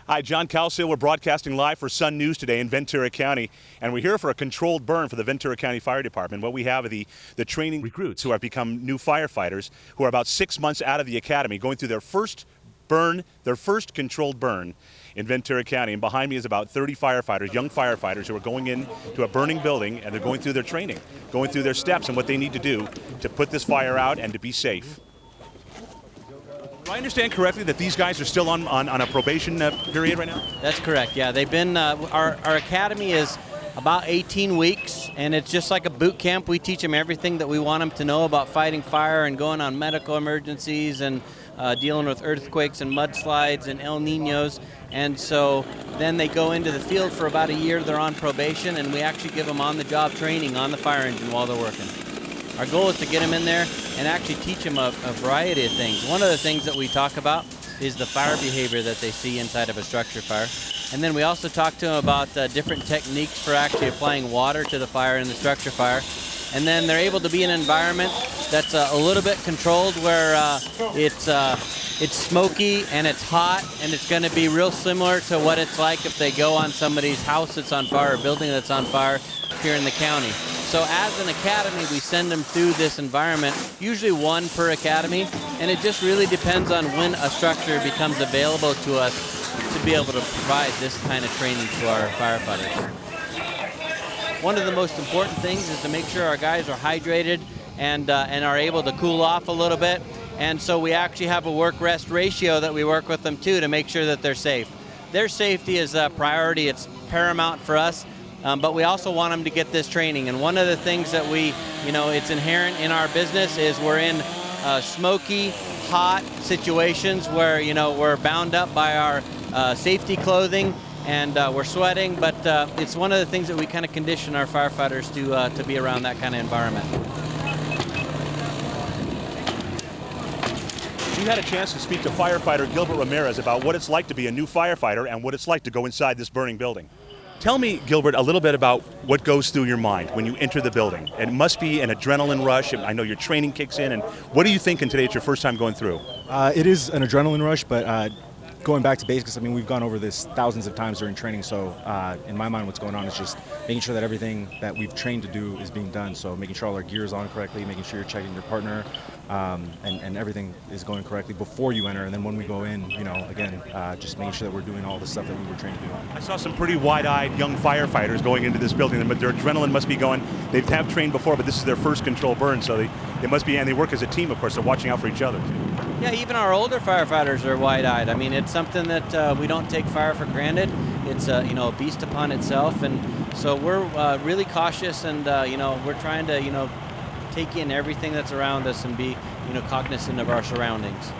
Hi, John Calsil. We're broadcasting live for Sun News today in Ventura County, and we're here for a controlled burn for the Ventura County Fire Department. What we have are the training recruits who have become new firefighters who are about 6 months out of the academy, going through their first burn, their first controlled burn in Ventura County. And behind me is about 30 firefighters, young firefighters, who are going into a burning building, and they're going through their training, going through their steps and what they need to do to put this fire out and to be safe. Do I understand correctly that these guys are still on a probation period right now? That's correct, yeah. They've been, our academy is about 18 weeks, and it's just like a boot camp. We teach them everything that we want them to know about fighting fire and going on medical emergencies and dealing with earthquakes and mudslides and El Niños. And so then they go into the field for about a year. They're on probation, and we actually give them on-the-job training on the fire engine while they're working. Our goal is to get them in there and actually teach them a variety of things. One of the things that we talk about is the fire behavior that they see inside of a structure fire. And then we also talk to them about different techniques for actually applying water to the fire in the structure fire. And then they're able to be in an environment that's a little bit controlled, where it's smoky and it's hot, and it's going to be real similar to what it's like if they go on somebody's house that's on fire or building that's on fire here in the county. So as an academy, we send them through this environment, usually one per academy, and it just really depends on when a structure becomes available to us to be able to provide this kind of training to our firefighters. One of the most important things is to make sure our guys are hydrated and are able to cool off a little bit. And so we actually have a work-rest ratio that we work with them too to make sure that they're safe. Their safety is a priority. It's paramount for us. But we also want them to get this training. And one of the things that it's inherent in our business is we're in smoky, hot situations where, we're bound up by our safety clothing and we're sweating. But it's one of the things that we kind of condition our firefighters to be around that kind of environment. You had a chance to speak to firefighter Gilbert Ramirez about what it's like to be a new firefighter and what it's like to go inside this burning building. Tell me, Gilbert, a little bit about what goes through your mind when you enter the building. It must be an adrenaline rush. I know your training kicks in. And what are you thinking today? It's your first time going through. It is an adrenaline rush, but going back to basics, we've gone over this thousands of times during training. So in my mind, what's going on is just making sure that everything that we've trained to do is being done. So making sure all our gear is on correctly, making sure you're checking your partner, and everything is going correctly before you enter. And then when we go in, again, just making sure that we're doing all the stuff that we were trained to do. I saw some pretty wide-eyed young firefighters going into this building, but their adrenaline must be going. They have trained before, but this is their first controlled burn, so they must be, and they work as a team, of course. They're watching out for each other, too. Yeah, even our older firefighters are wide-eyed. It's something that we don't take fire for granted. It's a beast upon itself, and so we're really cautious, and we're trying to take in everything that's around us and be cognizant of our surroundings.